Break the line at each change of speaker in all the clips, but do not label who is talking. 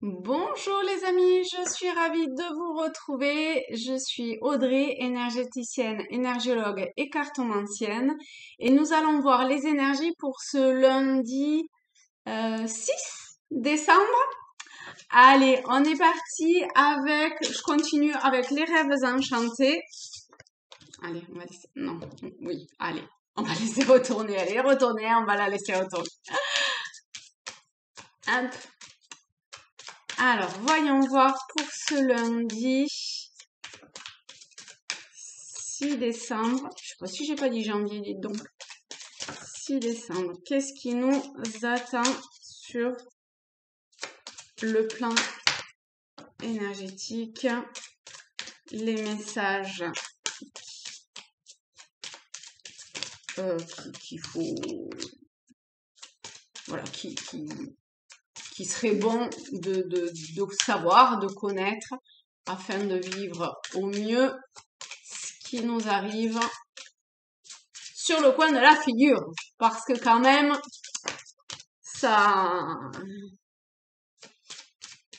Bonjour les amis, je suis ravie de vous retrouver. Je suis Audrey, énergéticienne, énergiologue et cartomancienne. Et nous allons voir les énergies pour ce lundi 6 décembre. Allez, on est parti je continue avec les rêves enchantés. Allez, on va laisser, non, oui, allez, on va laisser retourner, allez, retourner, on va la laisser retourner. Hop. Alors, voyons voir pour ce lundi 6 décembre. Je sais pas si j'ai pas dit janvier, dites donc. 6 décembre. Qu'est-ce qui nous attend sur le plan énergétique? Les messages qu'il faut... Voilà, qui serait bon de savoir, de connaître, afin de vivre au mieux ce qui nous arrive sur le coin de la figure. Parce que quand même, ça...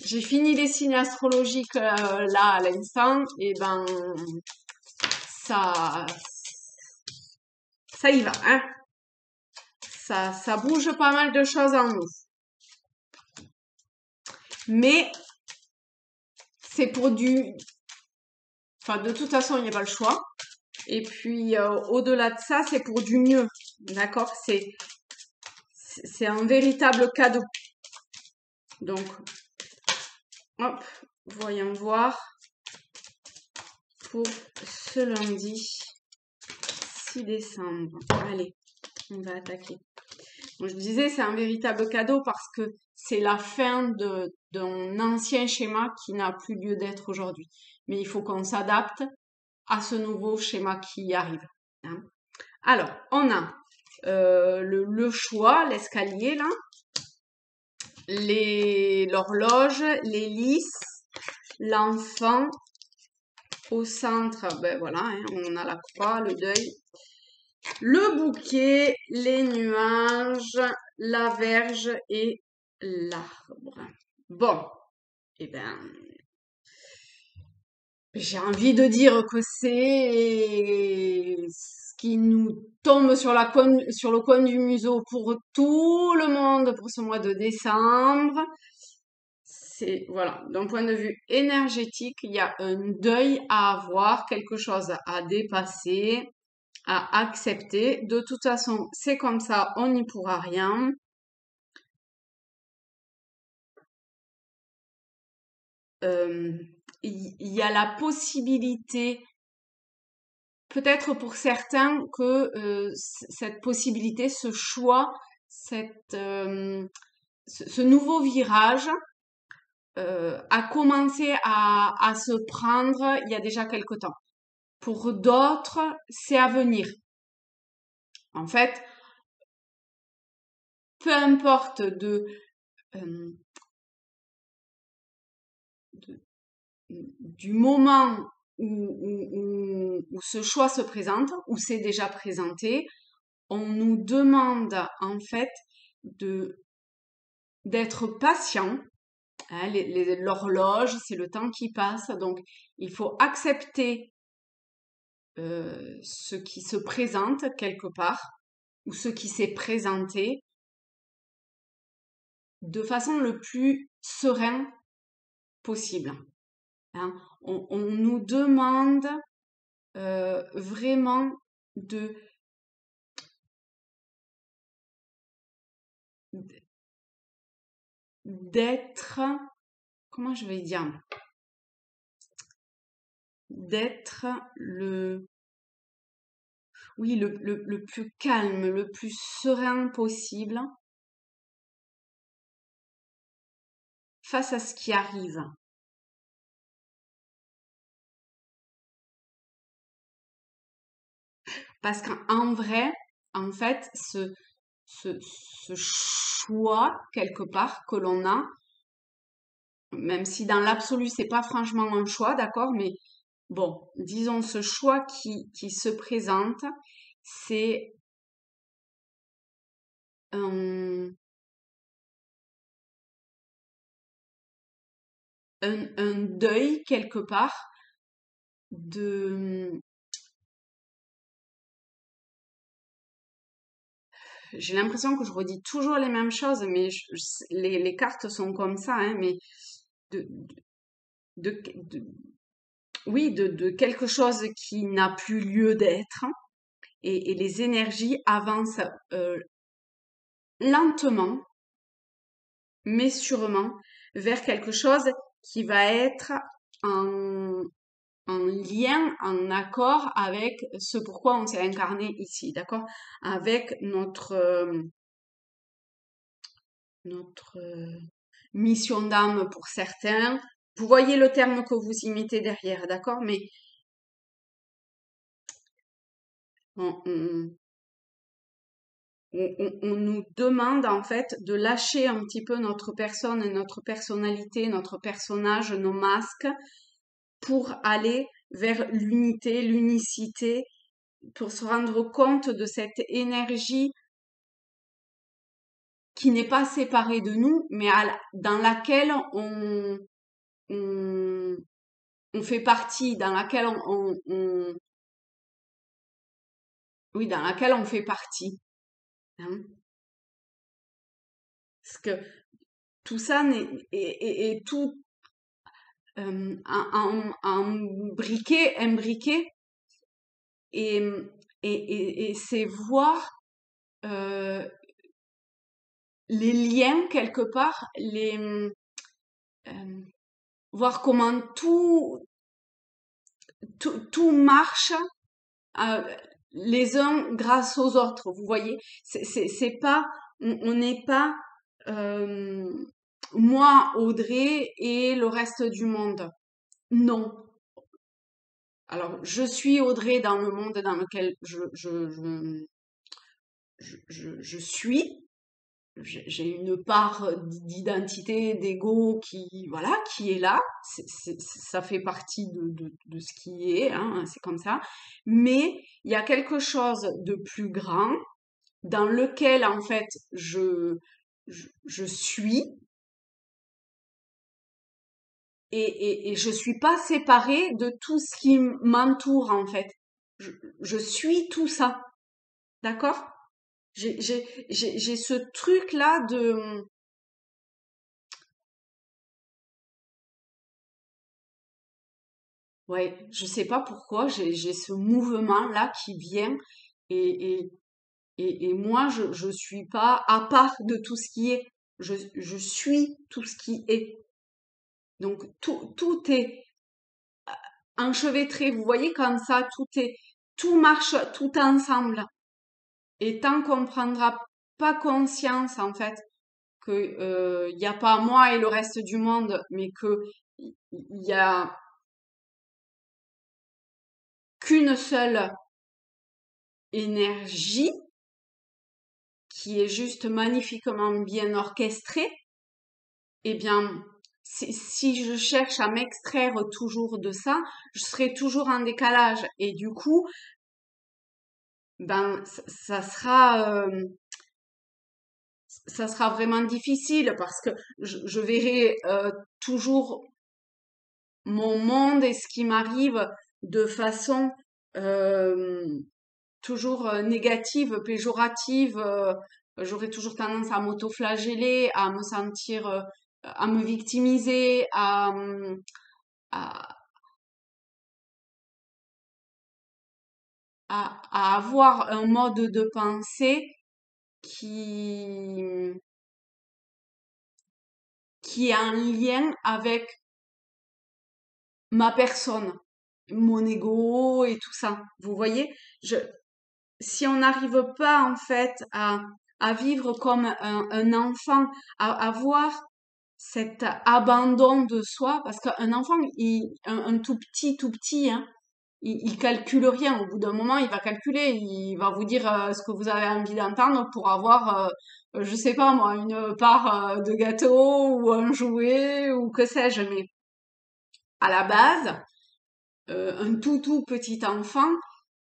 J'ai fini les signes astrologiques là à l'instant, et ben ça y va, hein. Ça bouge pas mal de choses en nous. Mais c'est pour enfin, de toute façon, il n'y a pas le choix. Et puis, au-delà de ça, c'est pour du mieux. D'accord? C'est un véritable cadeau. Donc, hop, voyons voir pour ce lundi 6 décembre. Allez, on va attaquer. Donc, je disais, c'est un véritable cadeau parce que c'est la fin d'un ancien schéma qui n'a plus lieu d'être aujourd'hui. Mais il faut qu'on s'adapte à ce nouveau schéma qui arrive, hein. Alors, on a le choix, l'escalier là, l'horloge, l'hélice, l'enfant. Au centre, ben voilà, hein, on a la croix, le deuil, le bouquet, les nuages, la verge et l'arbre. Bon, eh ben, j'ai envie de dire que c'est ce qui nous tombe sur le coin du museau pour tout le monde pour ce mois de décembre. C'est, voilà, d'un point de vue énergétique, il y a un deuil à avoir, quelque chose à dépasser, à accepter. De toute façon, c'est comme ça, on n'y pourra rien. Il y a la possibilité, peut-être pour certains, que cette possibilité, ce choix, ce nouveau virage a commencé à se prendre il y a déjà quelque temps. Pour d'autres, c'est à venir. En fait, peu importe euh, de- du moment où ce choix se présente, où c'est déjà présenté, on nous demande en fait de d'être patient, hein. L'horloge, c'est le temps qui passe, donc il faut accepter ce qui se présente quelque part ou ce qui s'est présenté de façon le plus serein possible, hein. On nous demande vraiment de d'être, comment je vais dire, d'être oui, le plus calme, le plus serein possible face à ce qui arrive. Parce qu'en vrai, en fait, ce choix, quelque part, que l'on a, même si dans l'absolu, c'est pas franchement un choix, d'accord, mais bon, disons ce choix qui se présente, c'est un, un deuil quelque part de, j'ai l'impression que je redis toujours les mêmes choses, mais les cartes sont comme ça, hein, mais de, de, oui, de quelque chose qui n'a plus lieu d'être, et les énergies avancent lentement, mais sûrement, vers quelque chose qui va être en, en lien, en accord avec ce pourquoi on s'est incarné ici, d'accord? Avec notre mission d'âme pour certains. Vous voyez le terme que vous y mettez derrière, d'accord? Mais on, on- on nous demande en fait de lâcher un petit peu notre personne et notre personnalité, notre personnage, nos masques, pour aller vers l'unité, l'unicité, pour se rendre compte de cette énergie qui n'est pas séparée de nous, mais dans laquelle on, on fait partie, dans laquelle oui, dans laquelle on fait partie, hein. Parce que tout ça est tout imbriqué, et, et c'est voir euh, les liens quelque part, euh, voir comment tout marche euh, les uns grâce aux autres. Vous voyez, c'est pas, on n'est pas euh, moi Audrey et le reste du monde. Non. Alors, je suis Audrey dans le monde dans lequel je suis. J'ai une part d'identité, d'ego qui, voilà, qui est là. Ça fait partie de ce qui est, hein, c'est comme ça. Mais il y a quelque chose de plus grand dans lequel, en fait, je suis, et je suis pas séparée de tout ce qui m'entoure, en fait. Je, je suis tout ça. D'accord? J'ai ce truc-là de, ouais, je sais pas pourquoi, j'ai ce mouvement-là qui vient, et, et, et moi, je suis pas à part de tout ce qui est. Je suis tout ce qui est. Donc, tout est enchevêtré. Vous voyez comme ça, tout marche tout ensemble. Et tant qu'on prendra pas conscience, en fait, que, il y a pas moi et le reste du monde, mais que il y a qu'une seule énergie qui est juste magnifiquement bien orchestrée, eh bien, si je cherche à m'extraire toujours de ça, je serai toujours en décalage. Et du coup, ben, ça sera vraiment difficile, parce que je verrai toujours mon monde et ce qui m'arrive de façon euh, toujours négative, péjorative. J'aurais toujours tendance à m'auto-flageller, à me sentir, à me victimiser, à, à avoir un mode de pensée qui, qui est en lien avec ma personne, mon ego et tout ça. Vous voyez, si on n'arrive pas en fait à vivre comme un enfant, à voir cet abandon de soi, parce qu'un enfant, un tout petit, hein, il calcule rien. Au bout d'un moment, il va calculer, il va vous dire ce que vous avez envie d'entendre pour avoir, je sais pas moi, une part de gâteau ou un jouet ou que sais-je. Mais à la base, un tout petit enfant,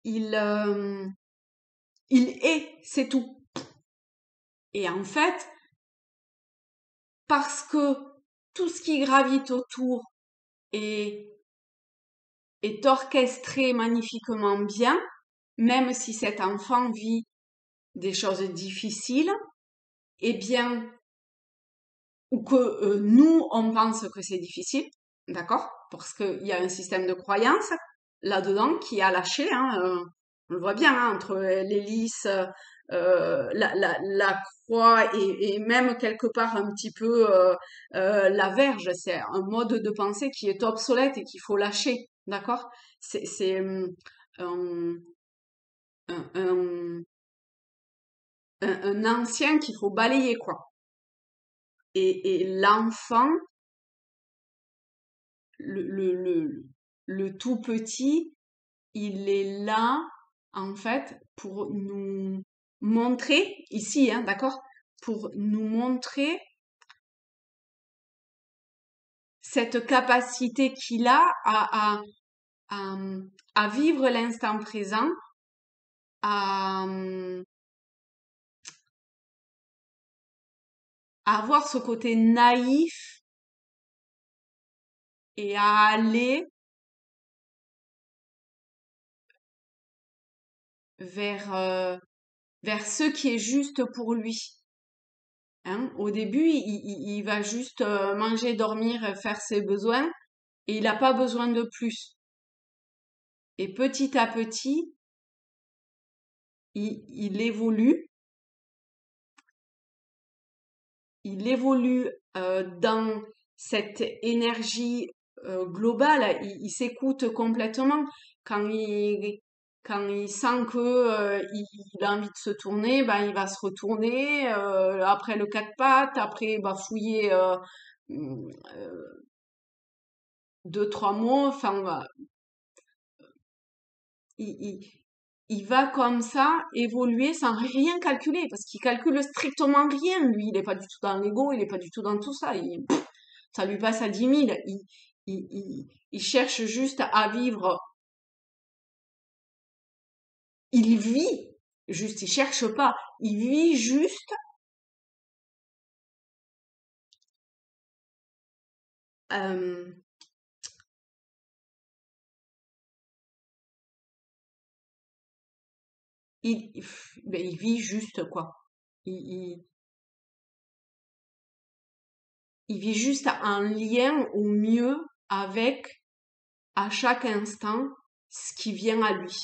il, euh, il est, c'est tout. Et en fait, parce que tout ce qui gravite autour est, est orchestré magnifiquement bien, même si cet enfant vit des choses difficiles, eh bien, ou que nous, on pense que c'est difficile, d'accord? Parce qu'il y a un système de croyance là-dedans qui a lâché, hein, on le voit bien, hein, entre l'hélice, la croix et même quelque part un petit peu la verge. C'est un mode de pensée qui est obsolète et qu'il faut lâcher, d'accord? C'est un, un, un ancien qu'il faut balayer, quoi. Et l'enfant, le, le, le, le tout petit, il est là, en fait, pour nous montrer, ici, hein, d'accord, pour nous montrer cette capacité qu'il a à, à vivre l'instant présent, à, à avoir ce côté naïf et à aller vers, vers ce qui est juste pour lui. Hein. Au début, il va juste manger, dormir, faire ses besoins et il n'a pas besoin de plus. Et petit à petit, il évolue dans cette énergie globale. Il s'écoute complètement quand quand il sent que il a envie de se tourner, ben il va se retourner après le quatre pattes, après il va fouiller mm, euh, deux trois mots. Enfin, il, il, il va comme ça évoluer sans rien calculer, parce qu'il calcule strictement rien. Lui, il n'est pas du tout dans l'ego, il n'est pas du tout dans tout ça. Ça lui passe à 10 000. Il cherche juste à vivre. Il vit juste, il cherche pas. Il vit juste. euh, ben, il vit juste quoi. Il, il, il vit juste en lien au mieux avec à chaque instant ce qui vient à lui.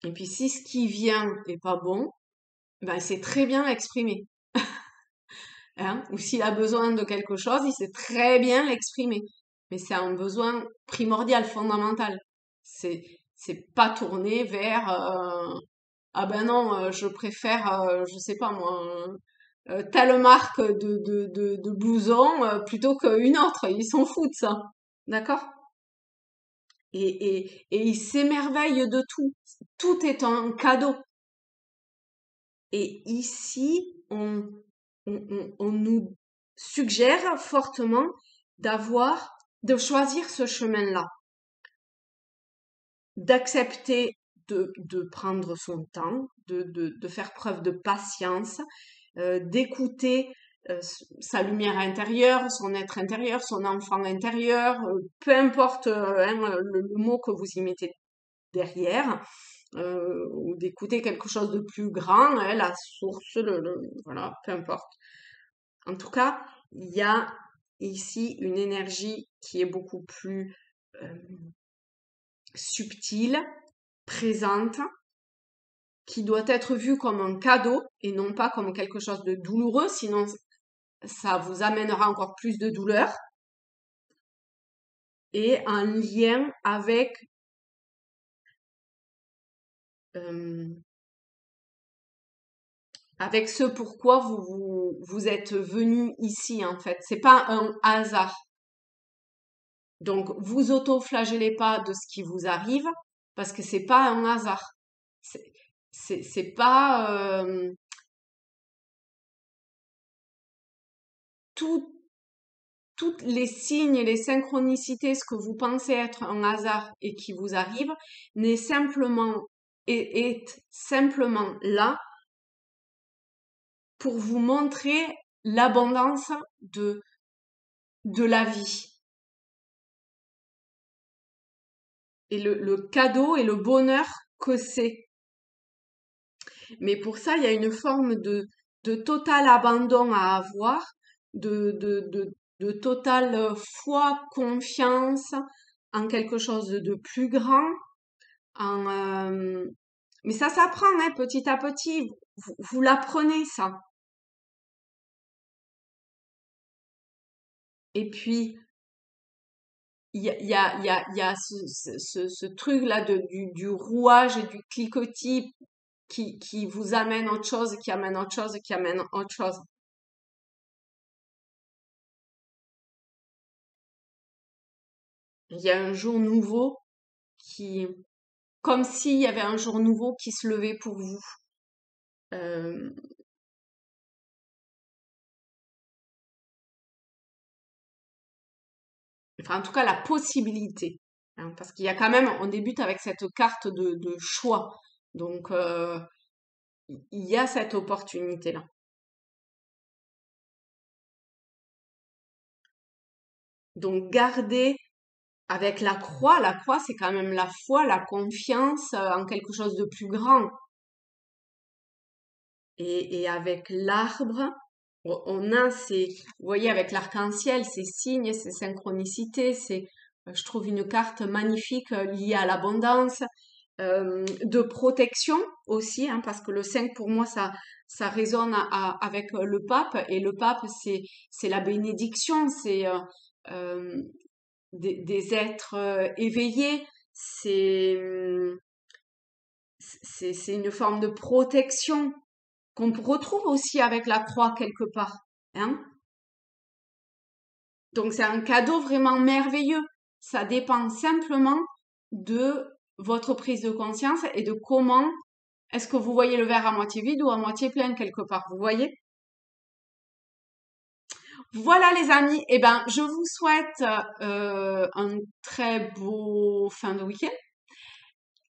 Et puis si ce qui vient est pas bon, ben c'est très bien l'exprimer. Hein? Ou s'il a besoin de quelque chose, il sait très bien l'exprimer. Mais c'est un besoin primordial, fondamental. C'est pas tourné vers ah ben non, je préfère, je sais pas moi, telle marque de blouson plutôt qu'une autre. Ils s'en foutent ça. D'accord? Et ils s'émerveillent de tout. Tout est un cadeau. Et ici, on nous suggère fortement de choisir ce chemin-là, d'accepter de prendre son temps, de faire preuve de patience, d'écouter sa lumière intérieure, son être intérieur, son enfant intérieur, peu importe hein, le mot que vous y mettez derrière, ou d'écouter quelque chose de plus grand, hein, la source, voilà, peu importe. En tout cas, il y a ici une énergie qui est beaucoup plus euh, subtile, présente, qui doit être vue comme un cadeau et non pas comme quelque chose de douloureux, sinon ça vous amènera encore plus de douleur, et un lien euh, avec ce pourquoi vous êtes venu ici en fait. C'est pas un hasard. Donc vous auto-flagellez pas de ce qui vous arrive parce que c'est pas un hasard. C'est c'est pas tout toutes les signes et les synchronicités, ce que vous pensez être un hasard et qui vous arrive, n'est simplement est simplement là pour vous montrer l'abondance de la vie. Et le cadeau et le bonheur que c'est. Mais pour ça, il y a une forme de total abandon à avoir, de totale foi, confiance en quelque chose de plus grand. Mais ça s'apprend, hein, petit à petit. Vous l'apprenez, ça. Et puis, il y a ce truc-là du rouage et du cliquetis qui vous amène autre chose, qui amène autre chose, qui amène autre chose. Il y a un jour nouveau qui, comme s'il y avait un jour nouveau qui se levait pour vous. Euh, enfin, en tout cas, la possibilité. Hein, parce qu'il y a quand même, on débute avec cette carte de choix. Donc, il y a cette opportunité-là. Donc, gardez avec la croix, c'est quand même la foi, la confiance en quelque chose de plus grand. Et avec l'arbre, on a ces, vous voyez, avec l'arc-en-ciel, ces signes, ces synchronicités, je trouve une carte magnifique liée à l'abondance, de protection aussi, hein, parce que le 5 pour moi, ça résonne avec le pape, et le pape, c'est la bénédiction, c'est euh, des êtres éveillés, c'est une forme de protection qu'on retrouve aussi avec la croix quelque part, hein. Donc c'est un cadeau vraiment merveilleux. Ça dépend simplement de votre prise de conscience et de comment est-ce que vous voyez le verre à moitié vide ou à moitié plein quelque part, vous voyez? Voilà les amis, eh ben je vous souhaite un très beau fin de week-end,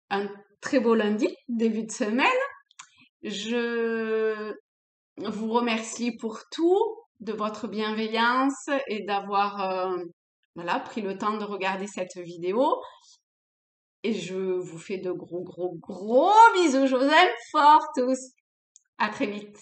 un très beau lundi, début de semaine. Je vous remercie pour tout, de votre bienveillance et d'avoir voilà, pris le temps de regarder cette vidéo. Et je vous fais de gros, gros, gros bisous. Je vous aime fort tous. À très vite.